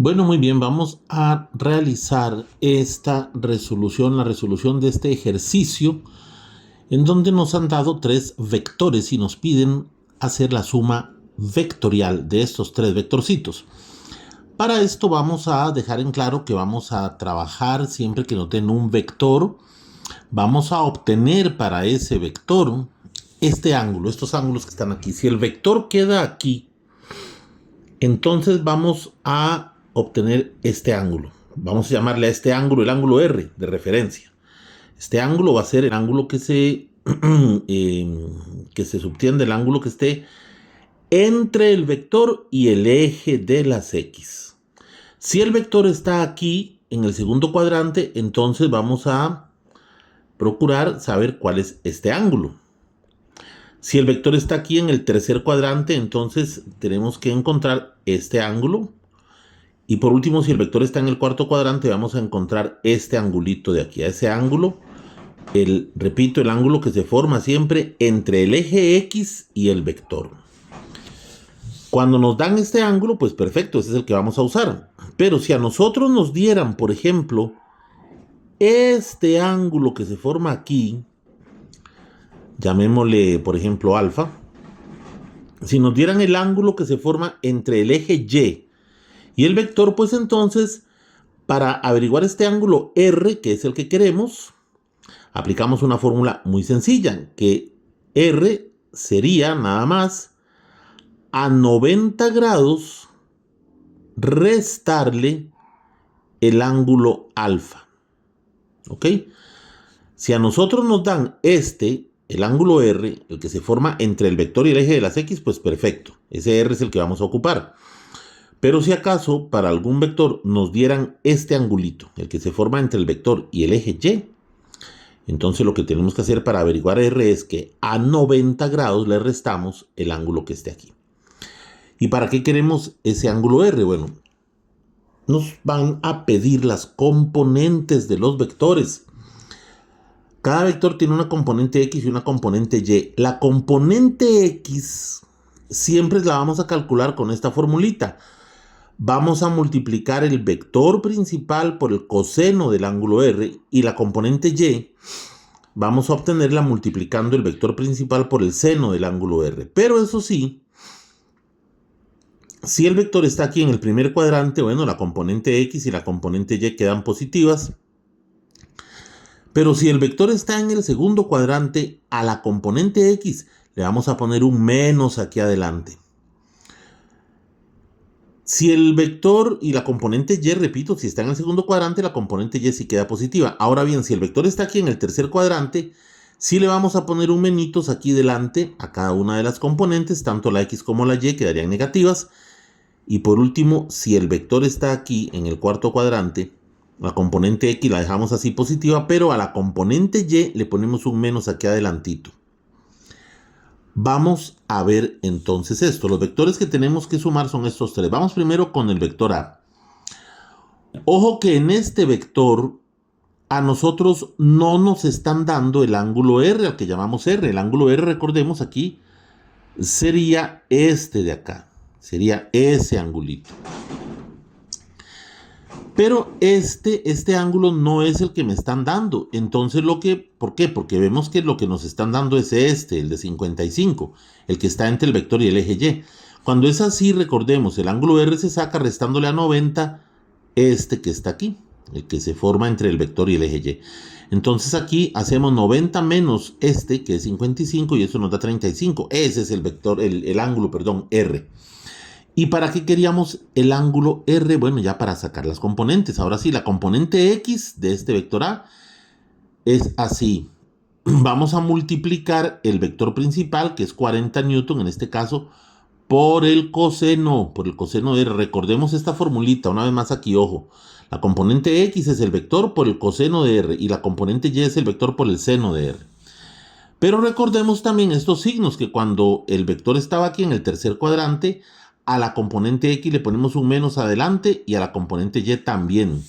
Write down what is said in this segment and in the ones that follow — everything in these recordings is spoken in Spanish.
Bueno, muy bien, vamos a realizar esta resolución, la resolución de este ejercicio, en donde nos han dado tres vectores y nos piden hacer la suma vectorial de estos tres vectorcitos. Para esto vamos a dejar en claro que vamos a trabajar siempre que nos den un vector. Vamos a obtener para ese vector este ángulo, estos ángulos que están aquí. Si el vector queda aquí, entonces vamos a obtener este ángulo. Vamos a llamarle a este ángulo el ángulo R de referencia. Este ángulo va a ser el ángulo que se subtiende, el ángulo que esté entre el vector y el eje de las X. Si el vector está aquí en el segundo cuadrante, entonces vamos a procurar saber cuál es este ángulo. Si el vector está aquí en el tercer cuadrante, entonces tenemos que encontrar este ángulo. Y por último, si el vector está en el cuarto cuadrante, vamos a encontrar este angulito de aquí. A ese ángulo, repito, el ángulo que se forma siempre entre el eje X y el vector. Cuando nos dan este ángulo, pues perfecto, ese es el que vamos a usar. Pero si a nosotros nos dieran, por ejemplo, este ángulo que se forma aquí, llamémosle, por ejemplo, alfa. Si nos dieran el ángulo que se forma entre el eje Y el vector, pues entonces, para averiguar este ángulo R, que es el que queremos, aplicamos una fórmula muy sencilla, que R sería nada más a 90 grados restarle el ángulo alfa. ¿Ok? Si a nosotros nos dan el ángulo R, el que se forma entre el vector y el eje de las X, pues perfecto. Ese R es el que vamos a ocupar. Pero si acaso para algún vector nos dieran este angulito, el que se forma entre el vector y el eje Y, entonces lo que tenemos que hacer para averiguar R es que a 90 grados le restamos el ángulo que esté aquí. ¿Y para qué queremos ese ángulo R? Bueno, nos van a pedir las componentes de los vectores. Cada vector tiene una componente X y una componente Y. La componente X siempre la vamos a calcular con esta formulita. Vamos a multiplicar el vector principal por el coseno del ángulo R y la componente Y vamos a obtenerla multiplicando el vector principal por el seno del ángulo R. Pero eso sí, si el vector está aquí en el primer cuadrante, bueno, la componente X y la componente Y quedan positivas. Pero si el vector está en el segundo cuadrante, a la componente X le vamos a poner un menos aquí adelante. Si el vector y la componente Y, repito, si está en el segundo cuadrante, la componente Y sí queda positiva. Ahora bien, si el vector está aquí en el tercer cuadrante, sí le vamos a poner un menitos aquí delante a cada una de las componentes, tanto la X como la Y quedarían negativas. Y por último, si el vector está aquí en el cuarto cuadrante, la componente X la dejamos así positiva, pero a la componente Y le ponemos un menos aquí adelantito. Vamos a ver entonces esto. Los vectores que tenemos que sumar son estos tres. Vamos primero con el vector A. Ojo que en este vector a nosotros no nos están dando el ángulo R, al que llamamos R. El ángulo R, recordemos aquí, sería este de acá. Sería ese angulito. Pero este ángulo no es el que me están dando. Entonces, ¿por qué? Porque vemos que lo que nos están dando es el de 55, el que está entre el vector y el eje Y. Cuando es así, recordemos, el ángulo R se saca restándole a 90 este que está aquí, el que se forma entre el vector y el eje Y. Entonces aquí hacemos 90 menos este, que es 55, y eso nos da 35. Ese es el vector, el ángulo, perdón, R. ¿Y para qué queríamos el ángulo R? Bueno, ya para sacar las componentes. Ahora sí, la componente X de este vector A es así. Vamos a multiplicar el vector principal, que es 40 newton en este caso, por el coseno de R. Recordemos esta formulita, una vez más aquí, ojo. La componente X es el vector por el coseno de R y la componente Y es el vector por el seno de R. Pero recordemos también estos signos, que cuando el vector estaba aquí en el tercer cuadrante, a la componente X le ponemos un menos adelante y a la componente Y también.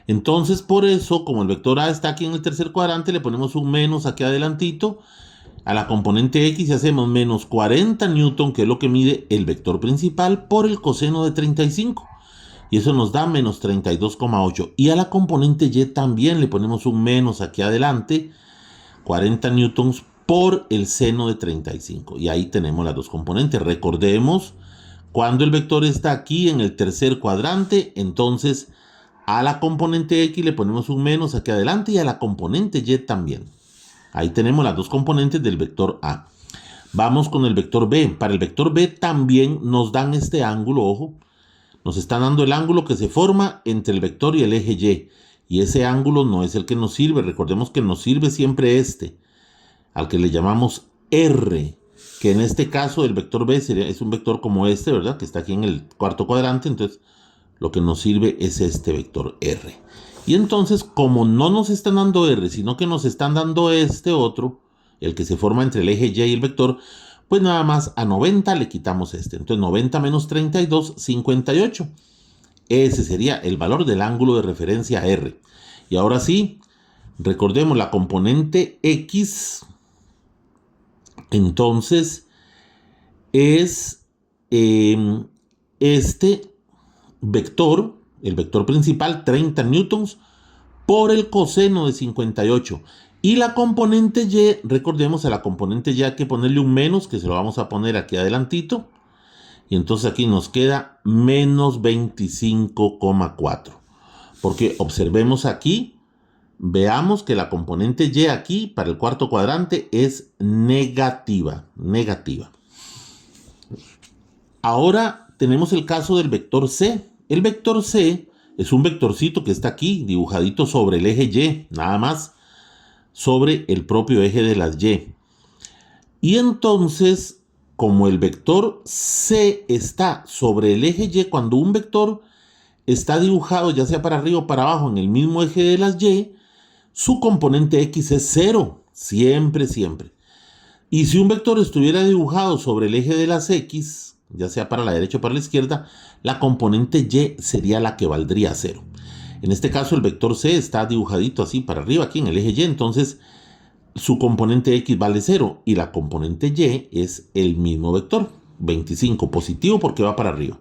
Entonces, por eso, como el vector A está aquí en el tercer cuadrante, le ponemos un menos aquí adelantito. A la componente X y hacemos menos 40 newton, que es lo que mide el vector principal, por el coseno de 35. Y eso nos da menos 32,8. Y a la componente Y también le ponemos un menos aquí adelante, 40 newtons por el seno de 35. Y ahí tenemos las dos componentes. Recordemos, cuando el vector está aquí en el tercer cuadrante, entonces a la componente X le ponemos un menos aquí adelante y a la componente Y también. Ahí tenemos las dos componentes del vector A. Vamos con el vector B. Para el vector B también nos dan este ángulo, ojo. Nos están dando el ángulo que se forma entre el vector y el eje Y. Y ese ángulo no es el que nos sirve. Recordemos que nos sirve siempre este, al que le llamamos R, que en este caso el vector B es un vector como este, ¿verdad? Que está aquí en el cuarto cuadrante. Entonces, lo que nos sirve es este vector R. Y entonces, como no nos están dando R, sino que nos están dando este otro, el que se forma entre el eje Y y el vector, pues nada más a 90 le quitamos este. Entonces 90 menos 32, 58. Ese sería el valor del ángulo de referencia R. Y ahora sí, recordemos la componente X. Entonces es este vector, el vector principal, 30 newtons por el coseno de 58. Y la componente Y, recordemos, a la componente Y hay que ponerle un menos, que se lo vamos a poner aquí adelantito. Y entonces aquí nos queda menos 25,4. Porque observemos aquí, veamos que la componente Y aquí, para el cuarto cuadrante, es negativa. Negativa. Ahora tenemos el caso del vector C. El vector C es un vectorcito que está aquí, dibujadito sobre el eje Y, nada más, sobre el propio eje de las Y. Y entonces, como el vector C está sobre el eje Y, cuando un vector está dibujado ya sea para arriba o para abajo en el mismo eje de las Y, su componente X es 0, siempre, siempre. Y si un vector estuviera dibujado sobre el eje de las X, ya sea para la derecha o para la izquierda, la componente Y sería la que valdría 0. En este caso el vector C está dibujadito así para arriba, aquí en el eje Y, entonces su componente X vale 0 y la componente Y es el mismo vector, 25, positivo porque va para arriba.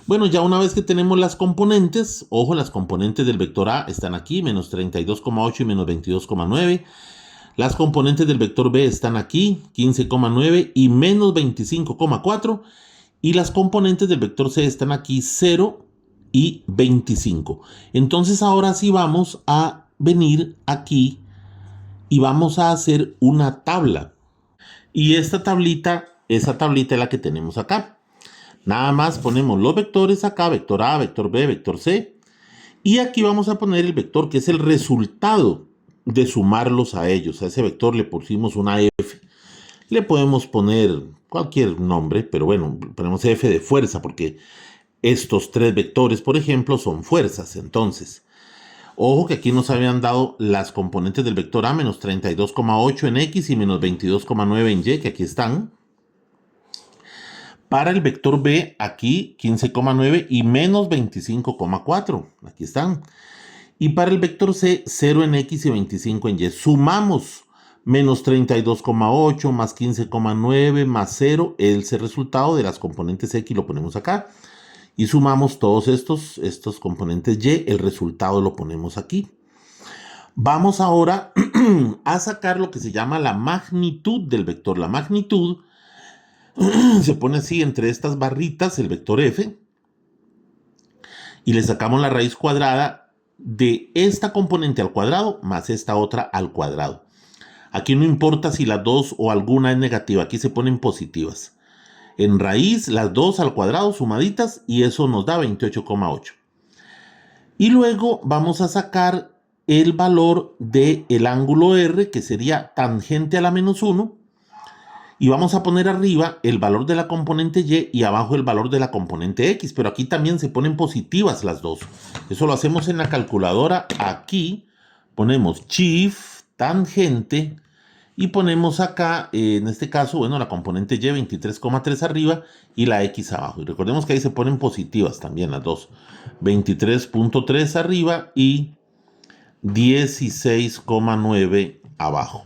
Bueno, ya una vez que tenemos las componentes, ojo, las componentes del vector A están aquí, menos 32,8 y menos 22,9. Las componentes del vector B están aquí, 15,9 y menos 25,4. Y las componentes del vector C están aquí, 0 y 25. Entonces ahora sí vamos a venir aquí y vamos a hacer una tabla. Y esta tablita, esa tablita es la que tenemos acá. Nada más ponemos los vectores acá, vector A, vector B, vector C. Y aquí vamos a poner el vector que es el resultado de sumarlos a ellos. A ese vector le pusimos una F. Le podemos poner cualquier nombre, pero bueno, ponemos F de fuerza porque estos tres vectores, por ejemplo, son fuerzas. Entonces, ojo que aquí nos habían dado las componentes del vector A, menos 32,8 en X y menos 22,9 en Y, que aquí están. Para el vector B, aquí 15,9 y menos 25,4. Aquí están. Y para el vector C, 0 en X y 25 en Y. Sumamos menos 32,8 más 15,9 más 0. Es el resultado de las componentes X, lo ponemos acá. Y sumamos todos estos componentes Y. El resultado lo ponemos aquí. Vamos ahora a sacar lo que se llama la magnitud del vector. La magnitud se pone así entre estas barritas, el vector F, y le sacamos la raíz cuadrada de esta componente al cuadrado más esta otra al cuadrado. Aquí no importa si las dos o alguna es negativa, aquí se ponen positivas. En raíz, las dos al cuadrado sumaditas y eso nos da 28,8. Y luego vamos a sacar el valor del ángulo R, que sería tangente a la menos 1. Y vamos a poner arriba el valor de la componente Y y abajo el valor de la componente X. Pero aquí también se ponen positivas las dos. Eso lo hacemos en la calculadora. Aquí ponemos Shift, tangente. Y ponemos acá, en este caso, bueno, la componente Y 23,3 arriba y la X abajo. Y recordemos que ahí se ponen positivas también las dos. 23,3 arriba y 16,9 abajo.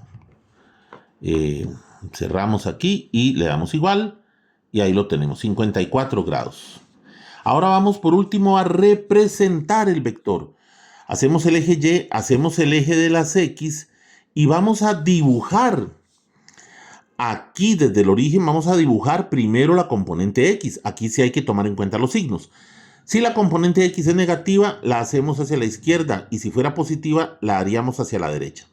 Cerramos aquí y le damos igual y ahí lo tenemos, 54 grados. Ahora vamos por último a representar el vector. Hacemos el eje Y, hacemos el eje de las X y vamos a dibujar. Aquí desde el origen vamos a dibujar primero la componente X. Aquí sí hay que tomar en cuenta los signos. Si la componente X es negativa, la hacemos hacia la izquierda y si fuera positiva, la haríamos hacia la derecha.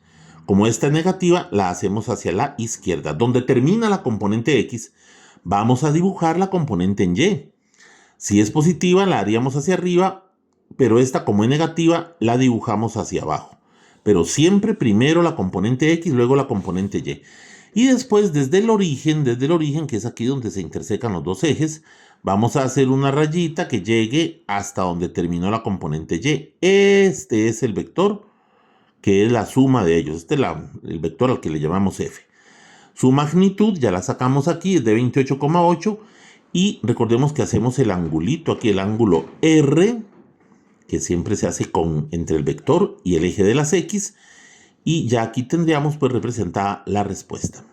Como esta es negativa, la hacemos hacia la izquierda. Donde termina la componente X, vamos a dibujar la componente en Y. Si es positiva, la haríamos hacia arriba, pero esta como es negativa, la dibujamos hacia abajo. Pero siempre primero la componente X, luego la componente Y. Y después desde el origen, que es aquí donde se intersecan los dos ejes, vamos a hacer una rayita que llegue hasta donde terminó la componente Y. Este es el vector, que es la suma de ellos. Este es el vector al que le llamamos F. Su magnitud ya la sacamos aquí, es de 28,8. Y recordemos que hacemos el angulito aquí, el ángulo R, que siempre se hace entre el vector y el eje de las X. Y ya aquí tendríamos pues representada la respuesta.